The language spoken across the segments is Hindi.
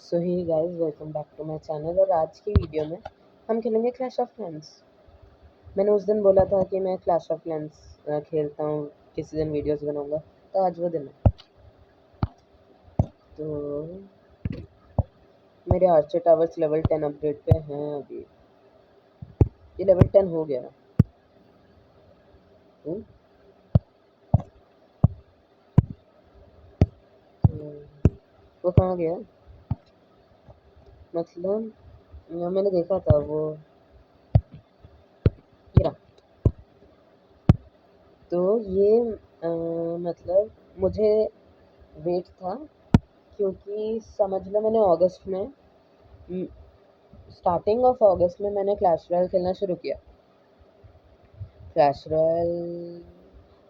So hi guys, welcome back to my channel. और आज की वीडियो में हम खेलेंगे क्लैश ऑफ क्लैंस। मैंने उस दिन बोला था कि मैं क्लैश ऑफ क्लैंस खेलता हूँ, किसी दिन वीडियोस बनाऊंगा, तो आज वो दिन है। तो मेरे आर्चर टावर्स लेवल 10 अपडेट पे हैं अभी। ये लेवल 10 हो गया। तो वो कहाँ गया? मतलब मैंने देखा था वो गिरा। तो ये मतलब मुझे वेट था, क्योंकि समझ लो मैंने अगस्त में, स्टार्टिंग ऑफ अगस्त में मैंने क्लैश रॉयल खेलना शुरू किया। क्लैश रॉयल,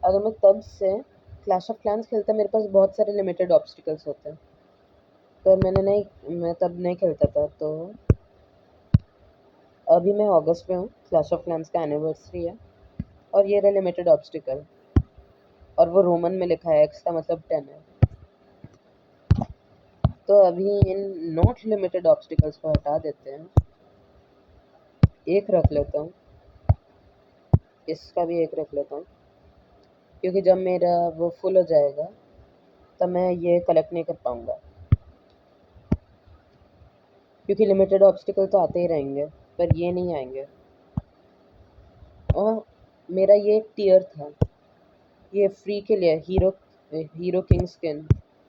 अगर मैं तब से क्लैश ऑफ क्लैंस खेलता, मेरे पास बहुत सारे लिमिटेड ऑब्स्टिकल्स होते हैं, पर मैं तब नहीं खेलता था। तो अभी मैं अगस्त में हूँ, क्लैश ऑफ क्लैंस का एनिवर्सरी है, और ये रहा लिमिटेड ऑब्स्टिकल, और वो रोमन में लिखा है, एक्स का मतलब 10 है। तो अभी इन नॉट लिमिटेड ऑब्स्टिकल्स को हटा देते हैं, एक रख लेता हूँ, इसका भी एक रख लेता हूँ, क्योंकि जब मेरा वो फुल हो जाएगा तब मैं ये कलेक्ट नहीं कर पाऊँगा, क्योंकि लिमिटेड ऑब्स्टिकल तो आते ही रहेंगे, पर ये नहीं आएंगे। और मेरा ये एक टियर था, ये फ्री के लिए हीरो किंग स्किन,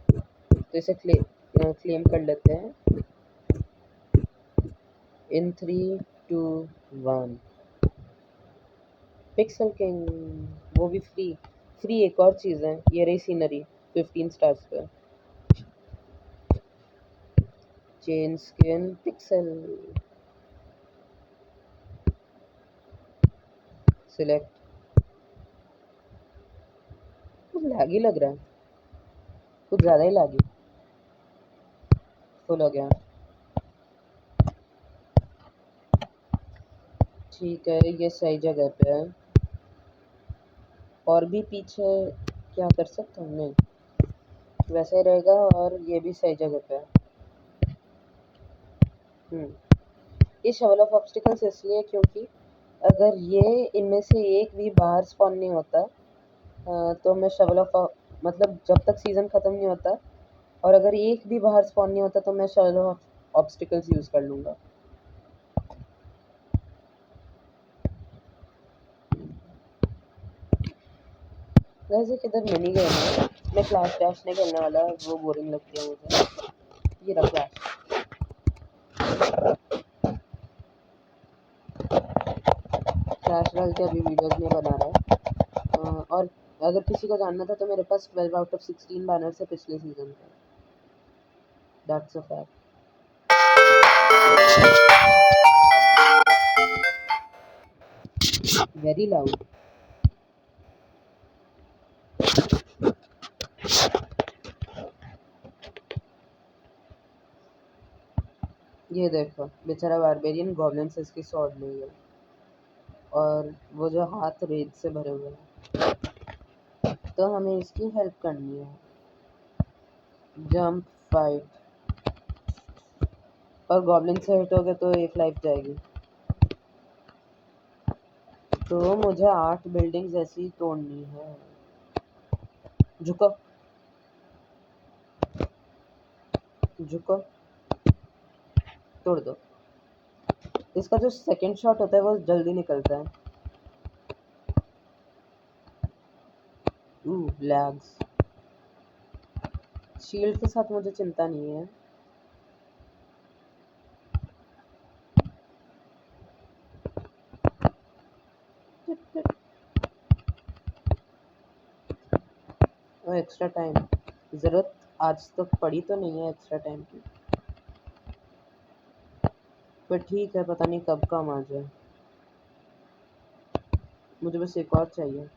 तो इसे क्लेम कर लेते हैं इन 3, 2, 1। पिक्सल किंग, वो भी फ्री। फ्री एक और चीज़ है, ये रही सीनरी 15 स्टार्स पे। Chain skin pixel select. कुछ लैगी लग रहा है, कुछ ज़्यादा ही लैगी। फुल हो गया, ठीक है, ये सही जगह पे है। और भी पीछे क्या कर सकता हूँ? नहीं, वैसे ही रहेगा, और ये भी सही जगह पे है। ये शवल ऑफ ऑब्स्टिकल्स इसलिए क्योंकि अगर ये इनमें से एक भी बाहर स्पॉन नहीं होता, तो मैं शवल ऑफ, मतलब जब तक सीज़न ख़त्म नहीं होता, और अगर एक भी बाहर स्पॉन नहीं होता, तो मैं शवल ऑफ ऑब्स्टिकल्स यूज़ कर लूँगा। वैसे किधर मिनी गेम है, मैं क्लैश डैश नहीं खेलने वाला, वो बोरिंग लगती है मुझे। ये रहा क्लैश। क्लैश रॉयल के अभी वीडियोस नहीं बना रहा है। और अगर किसी को जानना था, तो मेरे पास 12 आउट ऑफ 16 बैनर्स है पिछले सीजन का। That's a fact. Very loud. ये देखो, बेचारा बारबेरियन गॉब्लिन से इसकी स्वॉर्ड नहीं है, और वो जो हाथ रेत से भरे हुए हैं, तो हमें इसकी हेल्प करनी है। जंप फाइट, और गॉब्लिन से हिट हो गए तो एक लाइफ जाएगी। तो मुझे 8 बिल्डिंग्स ऐसी तोड़नी है। झुको झुको, तोड़ दो। इसका जो सेकंड शॉट होता है वो जल्दी निकलता है। लैग्स। शील्ड के साथ मुझे चिंता नहीं है। और एक्स्ट्रा टाइम, ज़रूरत आज तक पड़ी तो नहीं है एक्स्ट्रा टाइम की, पर ठीक है, पता नहीं कब काम आ जाए। मुझे बस एक और चाहिए।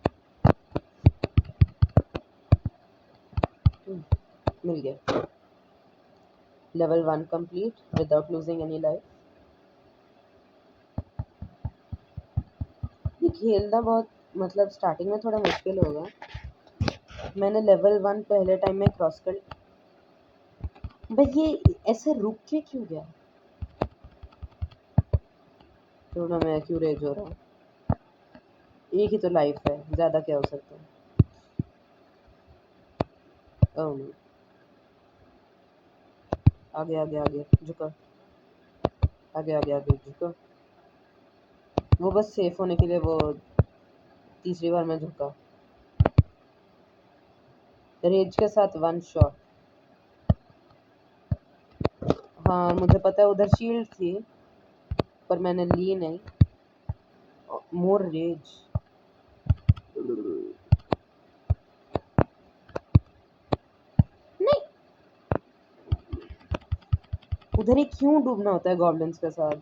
मिल गया। Level 1 complete without losing any life. ये खेलना बहुत, मतलब स्टार्टिंग में थोड़ा मुश्किल होगा। मैंने लेवल 1 पहले टाइम में क्रॉस कर, भाई ये ऐसे रुक के क्यों गया? छोड़ो, मैं क्यों रेज हो रहा हूँ? एक ही तो लाइफ है, ज्यादा क्या हो सकता है? ओह, आगे आगे आगे झुका, आगे आगे आगे झुका। वो बस सेफ होने के लिए वो तीसरी बार मैं झुका। रेज के साथ वन शॉट। हाँ मुझे पता है उधर शील्ड थी, पर मैंने ली नहीं। मोर रेज। नहीं, उधर ही क्यों डूबना होता है गॉब्लिन्स के साथ?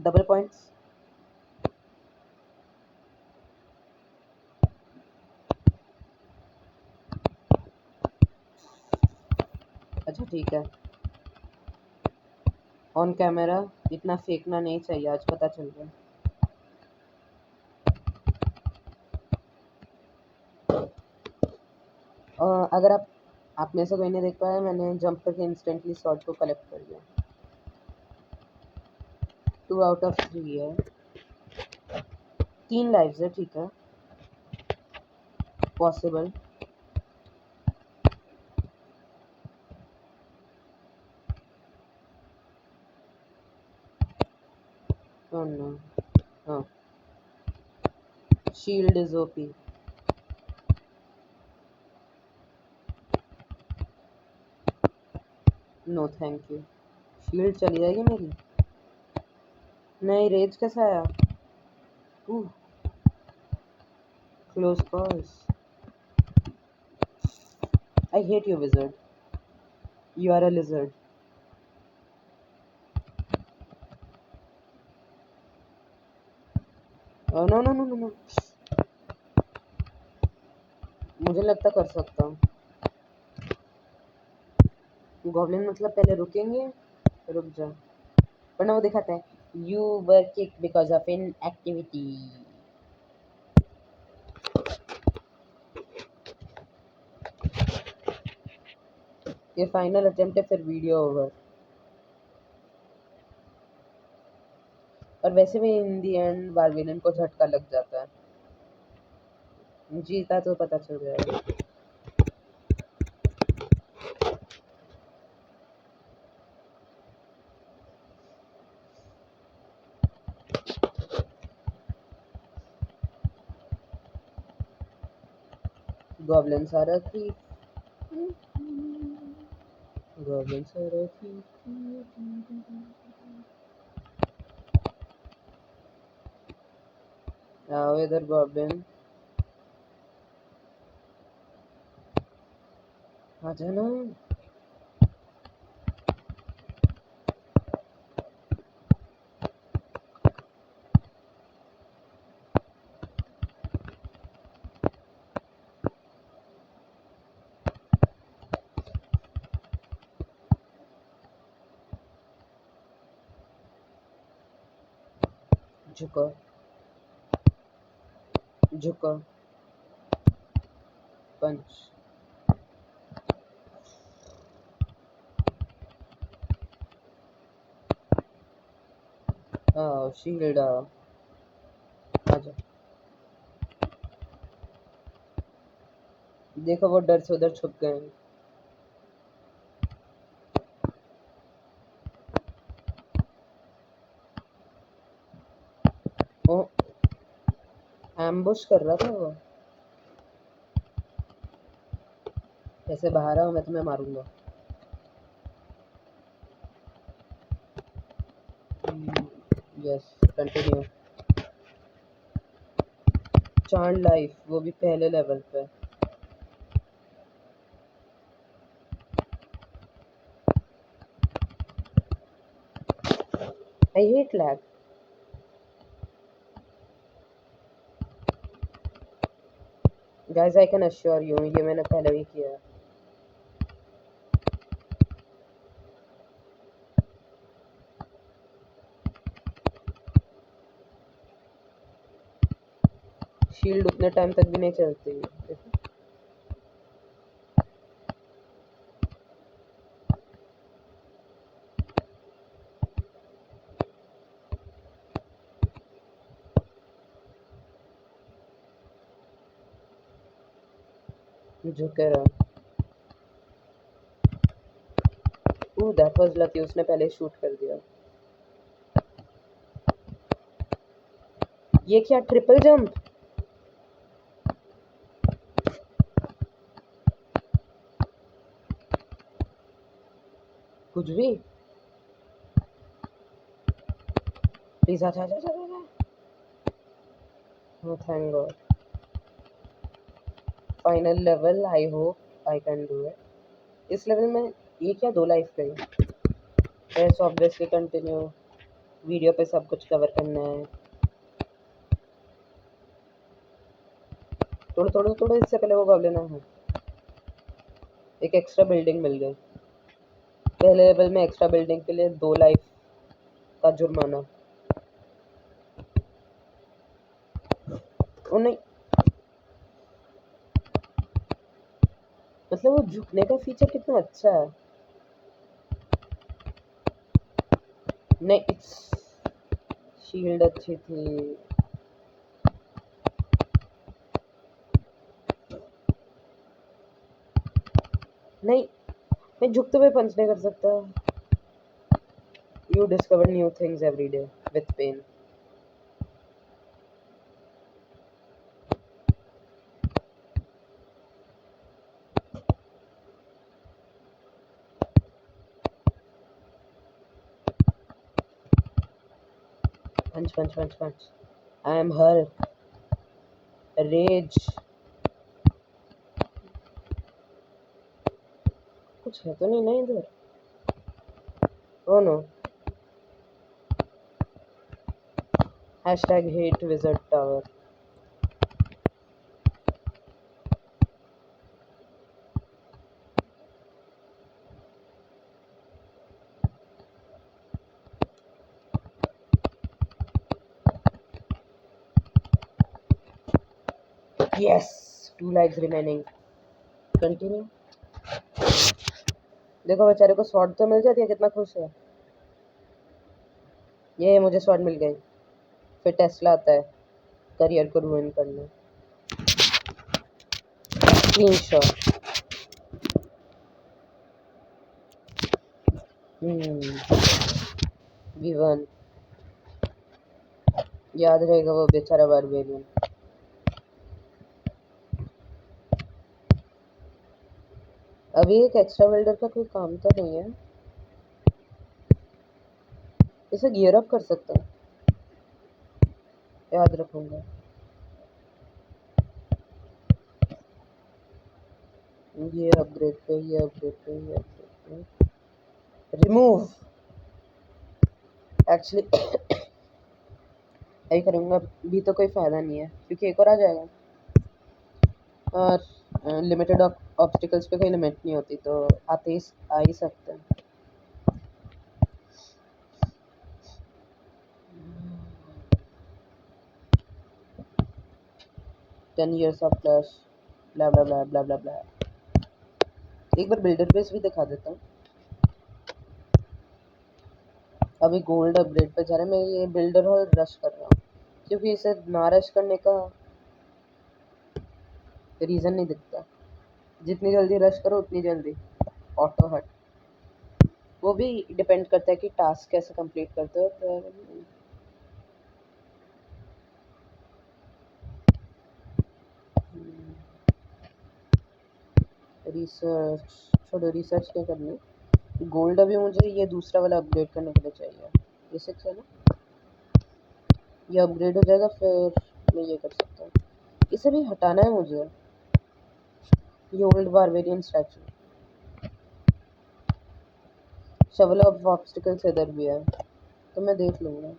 Double points. अच्छा ठीक है, ऑन कैमरा इतना फेंकना नहीं चाहिए, आज पता चल गया। अगर आप में से कोई नहीं देख पाया, मैंने जंप करके इंस्टेंटली शॉट को कलेक्ट कर लिया। 2 आउट ऑफ 3 है, 3 लाइव्स है, ठीक है, possible. Oh no. Oh. Shield is OP. No thank you. Shield चली जाएगी मेरी। नहीं, रेज कैसा आया? Close calls. I hate you wizard, you are a lizard. No no no no no, मुझे लगता कर सकता हूँ। गॉब्लिन मतलब पहले रुकेंगे, रुक जा, वरना वो दिखाता है you were kick because of in activity. ये फाइनल अटेम्प्ट है, फिर वीडियो ओवर। और वैसे भी इन दी एंड बारविनन को झटका लग जाता है, जीता तो पता चल जाएगा। Goblins are a thief. Goblins are a thief. आओ इधर गॉब्लिन, आ जाना। झुको झुको, पंच। आओ शील्ड, आओ, आजा। देखो वो डर से उधर छुप गए। ओ, एम्बुश कर रहा था वो। ऐसे बाहर आओ, मैं तुम्हें मारूंगा। Yes, continue. चार्ड लाइफ, वो भी पहले लेवल पे। I hate lag. Guys I can assure you, ये मैंने पहले भी किया है। शील्ड उतने टाइम तक भी नहीं चलती। जो कह रहा दैट वाज लकी, उसने पहले शूट कर दिया। ये क्या ट्रिपल जंप? कुछ भी। प्लीज आ जा जा जा जा। Oh, thank God. Final level, I hope I can do it. इस लेवल में ये क्या 2 लाइफ गई। Yes obviously continue. वीडियो पे सब कुछ कवर करना है। थोड़ा थोड़ा थोड़ा इससे पहले वो कर लेना है। एक एक्स्ट्रा बिल्डिंग मिल गई। पहले लेवल में एक्स्ट्रा बिल्डिंग के लिए 2 लाइफ का जुर्माना। ओ नहीं, मतलब वो झुकने का फीचर कितना अच्छा है। नहीं, शील्ड अच्छी थी। नहीं, मैं झुकते हुए पंच नहीं कर सकता। You discover new things every day with pain. Punch, punch, punch, punch. I am Hulk. Rage. कुछ है तो नहीं ना इधर? Oh no. Hashtag hate wizard tower. Yes. 2 lives remaining. Continue. देखो बेचारे को स्वॉर्ड तो मिल जाती है, कितना खुश है। ये मुझे स्वॉर्ड मिल गई। फिर टेस्ला आता है करियर को रूइन करने। स्क्रीनशॉट। V1 याद रहेगा वो बेचारा बारबेरियन। अभी एक एक्स्ट्रा बिल्डर का कोई काम तो नहीं है। इसे गियर अप कर सकता है, याद रखूंगा। ये अपग्रेड पे, ये अपग्रेड पे, ये अपग्रेड पे। रिमूव। एक्चुअली यही करूँगा। भी तो कोई फ़ायदा नहीं है क्योंकि एक और आ जाएगा। और लिमिटेड ऑब्स्टिकल्स पे कोई लिमिट नहीं होती, तो आ ही सकते हैं। टेन ईयर्स ऑफ फ्लैश, ब्ला ब्ला ब्ला ब्ला ब्ला ब्ला। एक बार बिल्डर बेस भी दिखा देता हूँ। अभी गोल्ड अपग्रेड पे जा रहा है। मैं ये बिल्डर हॉल रश कर रहा हूँ क्योंकि इसे ना रश करने का रीज़न नहीं दिखता। जितनी जल्दी रश करो उतनी जल्दी ऑटो हट। वो भी डिपेंड करता है कि टास्क कैसे कंप्लीट करते हो। तो रिसर्च छोड़ो, रिसर्च नहीं करनी। गोल्ड अभी मुझे ये दूसरा वाला अपग्रेड करने के लिए चाहिए। ये 6 है ना, ये अपग्रेड हो जाएगा फिर मैं ये कर सकता हूँ। इसे भी हटाना है मुझे, ये old barbarian statue. Shovel of obstacles इधर भी है तो मैं देख लूँगा।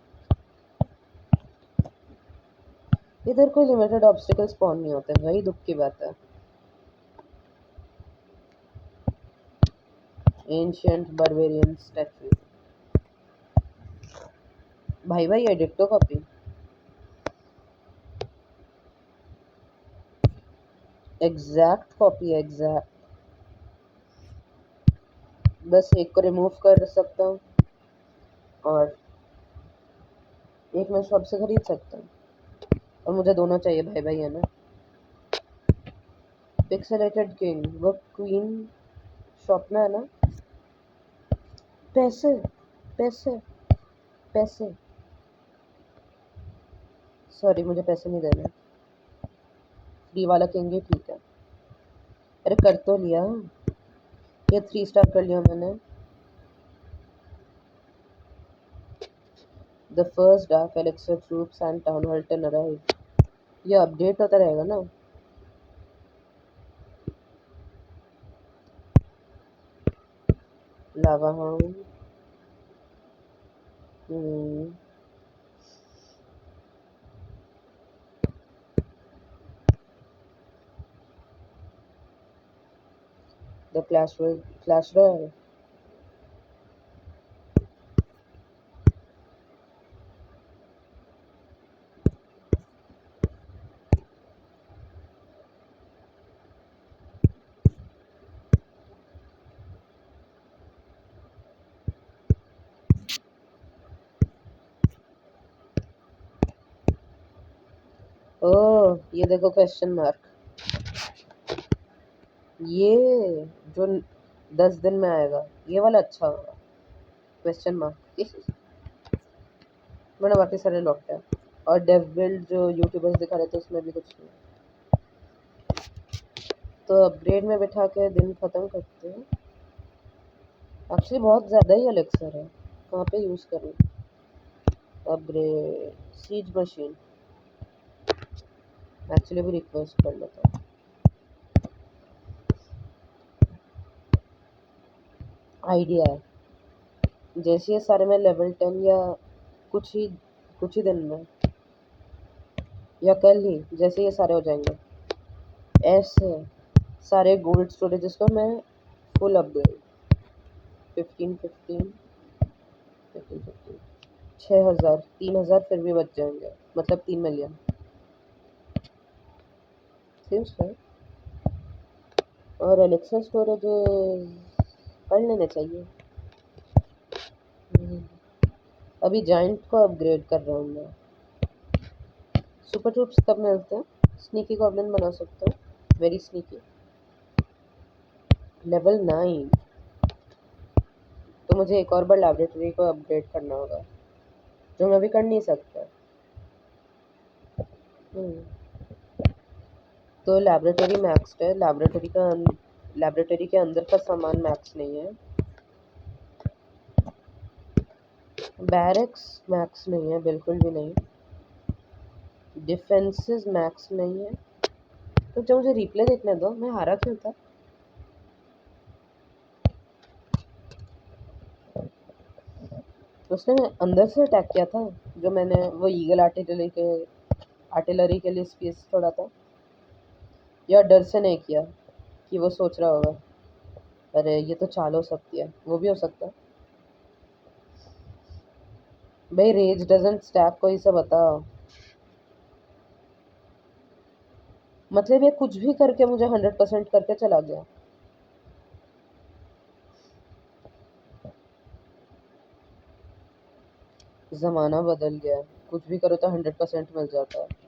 इधर कोई लिमिटेड ऑब्स्टिकल्स स्पॉन नहीं होते, वही दुख की बात है। Ancient barbarian statue. भाई भाई एडिक्टो कॉपी। एग्जैक्ट कॉपी है, एग्जैक्ट। बस एक को रिमूव कर सकता हूँ और एक मैं शॉप से खरीद सकता हूँ, और मुझे दोनों चाहिए, भाई भाई है ना। पिक्सेलेटेड किंग, वो क्वीन शॉप में है ना। पैसे पैसे पैसे, सॉरी मुझे पैसे नहीं देने। फ्री वाला किंग ही ठीक है। अरे कर तो लिया, ये 3 स्टार कर लिया मैंने। The first dark elixir troops and town hall 10 arrive. ये अपडेट होता रहेगा ना। लावा हाउंड, द क्लैश रॉयल। ओह ये देखो क्वेश्चन मार्क, ये जो 10 दिन में आएगा ये वाला अच्छा होगा, क्वेश्चन मार्क। मैंने बाकी सारे लौटे हैं, और डेव बिल्ड जो यूट्यूबर्स दिखा रहे थे उसमें भी कुछ नहीं। तो अपग्रेड में बिठा के दिन ख़त्म करते हैं। एक्चुअली बहुत ज़्यादा ही एलेक्सर है, कहाँ पे यूज़ करूँ। अपग्रेड सीज मशीन, एक्चुअली भी रिक्वेस्ट कर लेता हूँ। आइडिया है, जैसे ये सारे में लेवल 10 या कुछ ही दिन में या कल ही जैसे ये सारे हो जाएंगे, ऐसे सारे गोल्ड स्टोरेजेस को मैं फुल अपग्रेड 15 6,000 3,000 फिर भी बच जाएंगे, मतलब 3 मिलियन। सीम्स है। और एलेक्सा स्टोरेज कर लेने चाहिए। अभी जाइंट को अपग्रेड कर रहा हूँ मैं। सुपर ट्रूप्स कब मिलते हैं? स्नीकी गॉब्लिन बना सकता हूँ, वेरी स्नीकी। लेवल 9, तो मुझे एक और बार लैबोरेटरी को अपग्रेड करना होगा, जो मैं अभी कर नहीं सकता। तो लैबोरेटरी मैक्स है, लैबोरेटरी के अंदर का सामान मैक्स नहीं है। बैरक्स मैक्स नहीं है, बिल्कुल भी नहीं। डिफेंसेस मैक्स नहीं है। तो जब मुझे रिप्ले देखने दो, मैं हारा क्यों था। उसने अंदर से अटैक किया था, जो मैंने वो ईगल आर्टिलरी के लिए स्पेस छोड़ा था, या डर से नहीं किया कि वो सोच रहा होगा अरे ये तो चाल हो सकती है, वो भी हो सकता है। भाई रेज डजंट स्टैक, कोई से बताओ। मतलब ये कुछ भी करके मुझे 100% करके चला गया। ज़माना बदल गया, कुछ भी करो तो 100% मिल जाता है।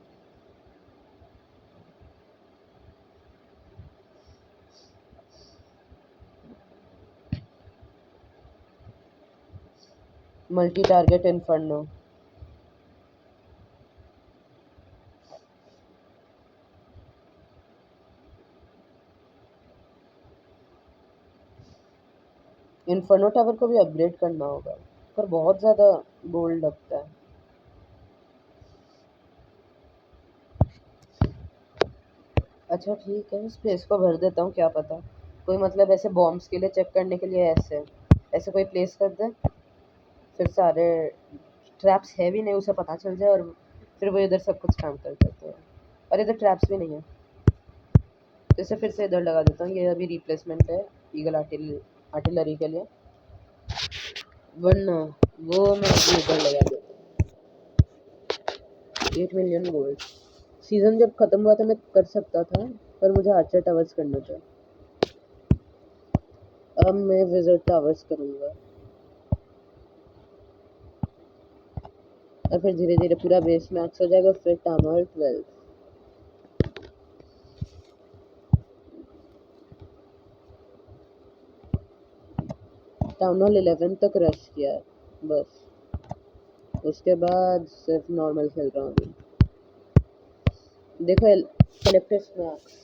Multi target inferno, inferno tower को भी अपग्रेड करना होगा, पर बहुत ज़्यादा गोल्ड लगता है। अच्छा ठीक है, स्पेस को भर देता हूँ, क्या पता कोई मतलब ऐसे बॉम्ब्स के लिए चेक करने के लिए ऐसे ऐसे कोई प्लेस कर दे, फिर सारे ट्रैप्स है भी नहीं उसे पता चल जाए, और फिर वो इधर सब कुछ काम कर देते हैं। और इधर ट्रैप्स भी नहीं है, तो इसे फिर से इधर लगा देता हूँ। ये अभी रिप्लेसमेंट है ईगल आर्टिलरी के लिए, वरना वो मैं अभी इधर लगा देता हूँ। 8 मिलियन गोल्ड। सीज़न जब ख़त्म हुआ था मैं कर सकता था, पर मुझे आर्चर टावर्स करना था। अब मैं विजिट टावर्स करूँगा और फिर धीरे धीरे पूरा बेस मैक्स हो जाएगा, फिर टाउन हॉल 12। टाउन हॉल 11 तक रश किया है बस, उसके बाद सिर्फ नॉर्मल खेल रहा हूँ अभी। देखो कलेक्टिव मैक्स,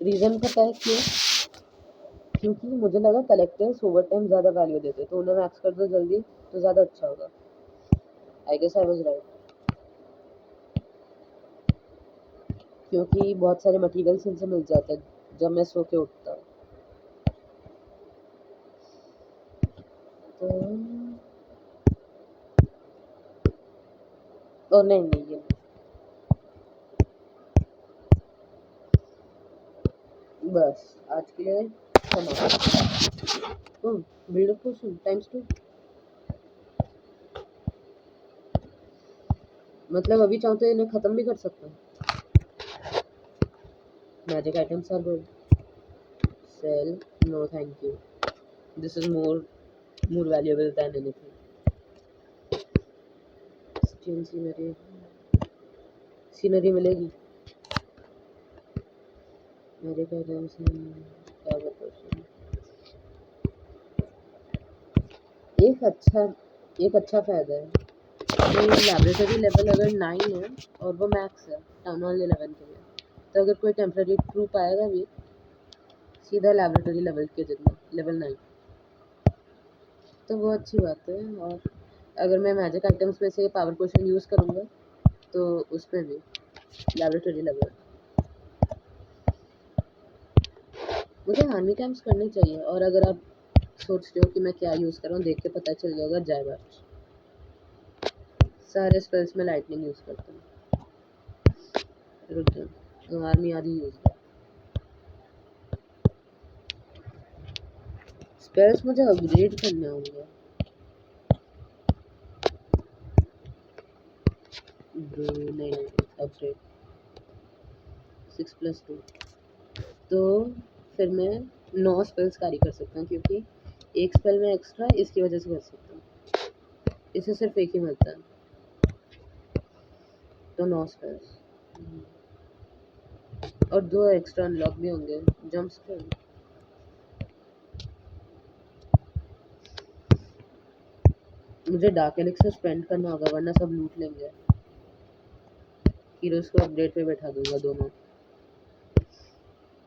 रीज़न पता है क्यों? क्योंकि मुझे लगा कलेक्टर्स ओवर टाइम ज़्यादा वैल्यू देते, तो उन्हें मैक्स कर दो जल्दी तो ज़्यादा अच्छा होगा। I guess I was right, क्योंकि बहुत सारे मटेरियल्स इनसे मिल जाते हैं जब मैं सो के उठता हूँ। तो नहीं नहीं, ये बस आज के लिए समाप्त। बिल्ड अप पोशन टाइम्स 2, मतलब अभी चाहूँ तो इन्हें ख़त्म भी कर सकता हूँ। Magic items are good, sell no thank you, this is more valuable than anything. Scenery मिलेगी, मैजिक आइटम्स एक अच्छा फ़ायदा है कि लैबोरेटरी लेवल अगर 9 है और वो मैक्स है टाउन हॉल 11 के लिए, तो अगर कोई टेम्पररी ट्रूप आएगा भी सीधा लैबोरेटरी लेवल के जितना, लेवल 9, तो वो अच्छी बात है। और अगर मैं मैजिक आइटम्स में से पावर पोशन यूज़ करूँगा तो उसमें भी लैबोरेटरी लेवल। मुझे आर्मी कैंप्स करने चाहिए, और अगर आप सोच रहे हो कि मैं क्या यूज़ कर रहा हूँ, देख के पता चल जाएगा। जायबार्च, सारे स्पेल्स में लाइटनिंग यूज़ करता हूँ। रुक जाओ, आर्मी आदि यूज़ है। स्पेल्स मुझे अपग्रेड करने होंगे। नहीं अपग्रेड 6+2, तो फिर मैं 9 स्पेल्स कैरी कर सकता हूँ, क्योंकि एक स्पेल में एक्स्ट्रा इसकी वजह से कर सकता हूँ। इसे सिर्फ एक ही मिलता है, तो 9 स्पेल्स और 2 एक्स्ट्रा अनलॉक भी होंगे। जंप स्पेल, मुझे डार्क एलिक्सर स्पेंड करना होगा वरना सब लूट लेंगे। हीरोज को अपग्रेड पे बैठा दूंगा दोनों,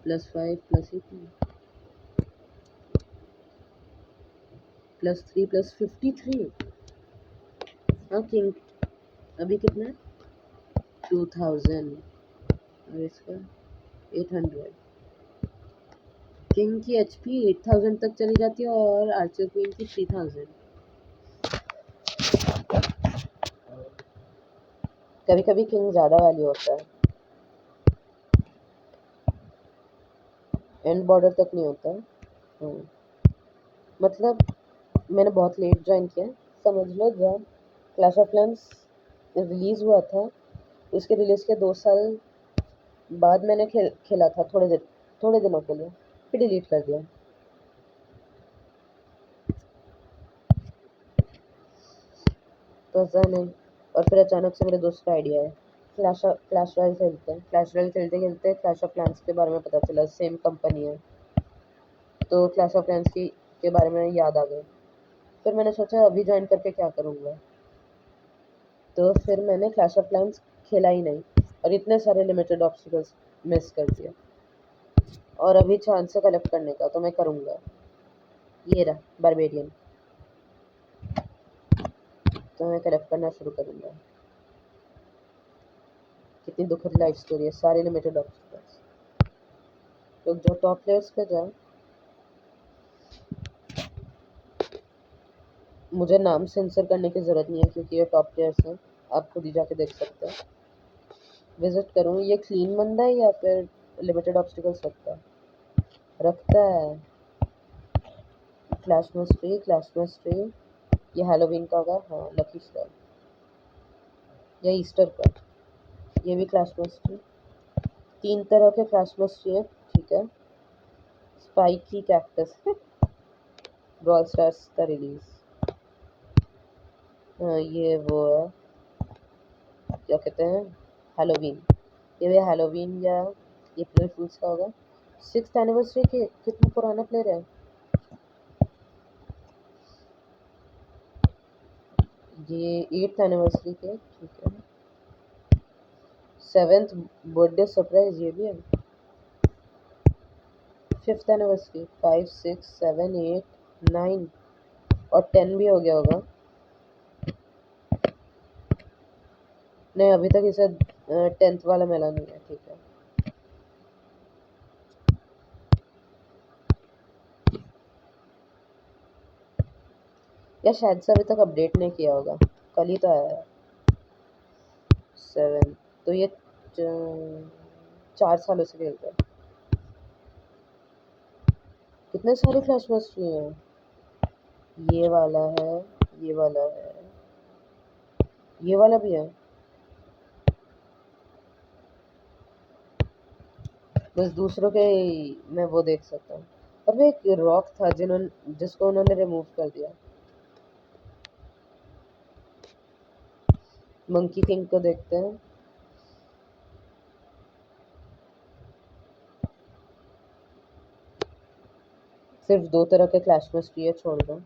+5 +18 +3 +53। हाँ किंग अभी कितना है? 2000 और इसका 800। किंग की एचपी 8000 तक चली जाती है और आर्चर क्वीन की 3000। कभी कभी किंग ज़्यादा वैल्यू होता है, एंड बॉर्डर तक नहीं होता है। मतलब मैंने बहुत लेट ज्वाइन किया, समझ लो जब क्लैश ऑफ क्लैंस रिलीज़ हुआ था उसके रिलीज़ के 2 साल बाद मैंने खेला था थोड़े दिनों के लिए, फिर डिलीट कर दिया। तो ऐसा नहीं, और फिर अचानक से मेरे दोस्त का आइडिया है क्लैश रॉयल खेलते हैं। क्लैश रॉयल खेलते खेलते क्लैश ऑफ क्लैंस के बारे में पता चला, सेम कंपनी है, तो क्लैश ऑफ क्लैंस के बारे में याद आ गया। फिर मैंने सोचा अभी ज्वाइन करके क्या करूँगा, तो फिर मैंने क्लैश ऑफ क्लैंस खेला ही नहीं और इतने सारे लिमिटेड ऑब्स्टिकल्स मिस कर दिया। और अभी चांस है कलेक्ट करने का, तो मैं करूँगा। ये रहा बारबेरियन, तो मैं कलेक्ट करना शुरू करूँगा। कितनी दुखद लाइफ स्टोरी है, सारे लिमिटेड ऑब्स्टिकल्स। तो जो टॉप प्लेयर्स पे जाए, मुझे नाम सेंसर करने की ज़रूरत नहीं है क्योंकि ये टॉप प्लेयर्स हैं, आप खुद ही जाके देख सकते हैं। विजिट करूँ, ये क्लीन बंदा है या फिर लिमिटेड ऑब्स्टिकल्स रखता है? क्लैश मिस्ट्री, ये हैलोवीन का होगा। हाँ, लकी स्टार या ईस्टर का, ये भी क्लैश मिस्ट्री। 3 तरह के फ्लैशमॉब्स चाहिए, ठीक है। स्पाइकी कैक्टस ब्रॉल स्टार्स का रिलीज। हाँ, ये वो है, क्या कहते हैं, हैलोवीन। ये भी हैलोवीन या अप्रैल फूल्स का होगा। 6th एनिवर्सरी के कितना पुराना प्लेयर है ये, 8th एनिवर्सरी के, ठीक है। 7th बर्थडे सरप्राइज ये भी है। 5th एनिवर्सरी, 5 6 7 8 9 और 10 भी हो गया होगा। नहीं, अभी तक इसे 10th वाला मिला नहीं है, ठीक है। या शायद से अभी तक अपडेट नहीं किया होगा, कल ही तो आया है। 7, तो ये 4 सालों से खेलता है। कितने सारे फ्लैश मस्टरी हैं, ये वाला है, ये वाला है, ये वाला भी है। बस दूसरों के मैं वो देख सकता हूँ। और वो एक रॉक था जिसको उन्होंने रिमूव कर दिया। मंकी किंग को देखते हैं। सिर्फ 2 तरह के क्लैश मस्टरी है, छोड़ दो।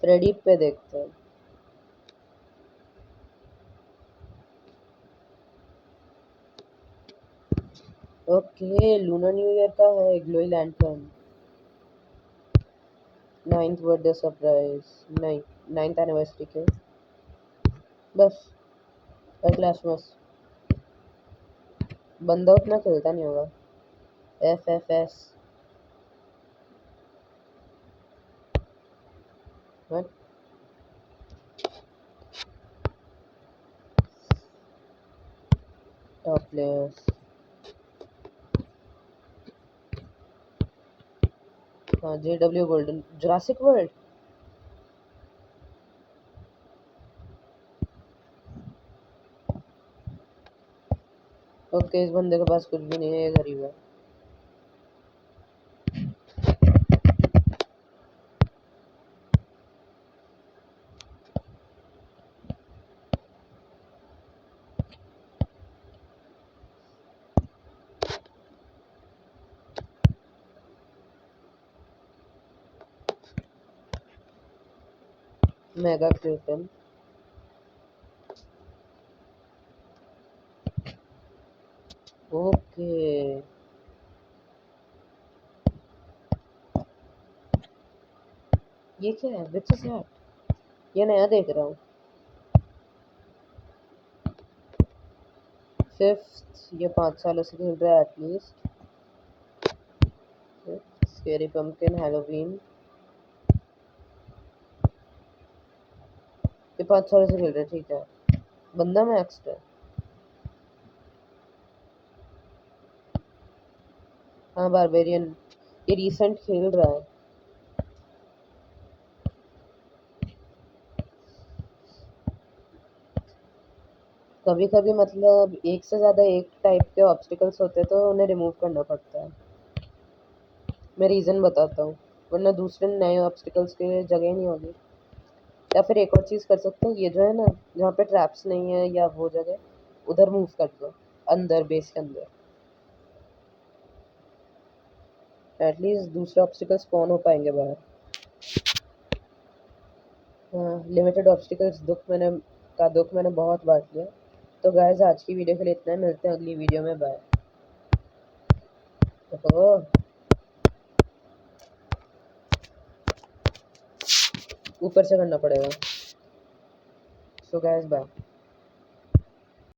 फ्रेडी पे देखते हैं। ओके, लूना न्यू ईयर का है glowy lantern. 9th birthday surprise, 9th anniversary के, बस। और क्लैश मस बंदा उतना खेलता नहीं होगा। FFS what, top players. हाँ, JW golden, Jurassic world. Okay, इस बंदे के पास कुछ भी नहीं है, ये गरीब है। मेगा क्रिटन, ओके। ये क्या है, विच इज दैट? ये नया देख रहा हूँ। 5th, ये 5 सालों से खेल रहा है एटलीस्ट। स्केरी पम्पकिन, हैलोवीन, ये 5 सालों से खेल रहा है, ठीक है। बंदा मैक्स्ड है। हाँ, बारबेरियन, ये रिसेंट खेल रहा है। कभी कभी मतलब एक से ज़्यादा एक टाइप के ऑब्स्टिकल्स होते हैं तो उन्हें रिमूव करना पड़ता है। मैं रीज़न बताता हूँ, वरना दूसरे नए ऑब्स्टिकल्स के जगह ही नहीं होगी। या फिर एक और चीज़ कर सकते हैं, ये जो है ना, जहाँ पे ट्रैप्स नहीं है या वो जगह, उधर मूव कर दो, अंदर बेस के अंदर। एटलीस्ट दूसरे ऑब्स्टिकल्स स्पॉन हो पाएंगे बाहर। हाँ, लिमिटेड ऑब्स्टिकल्स दुख मैंने बहुत बांट लिया। तो गाइस, आज की वीडियो के लिए इतना ही, मिलते हैं अगली वीडियो में, बाय। ओहो, ऊपर से करना पड़ेगा। So guys, bye.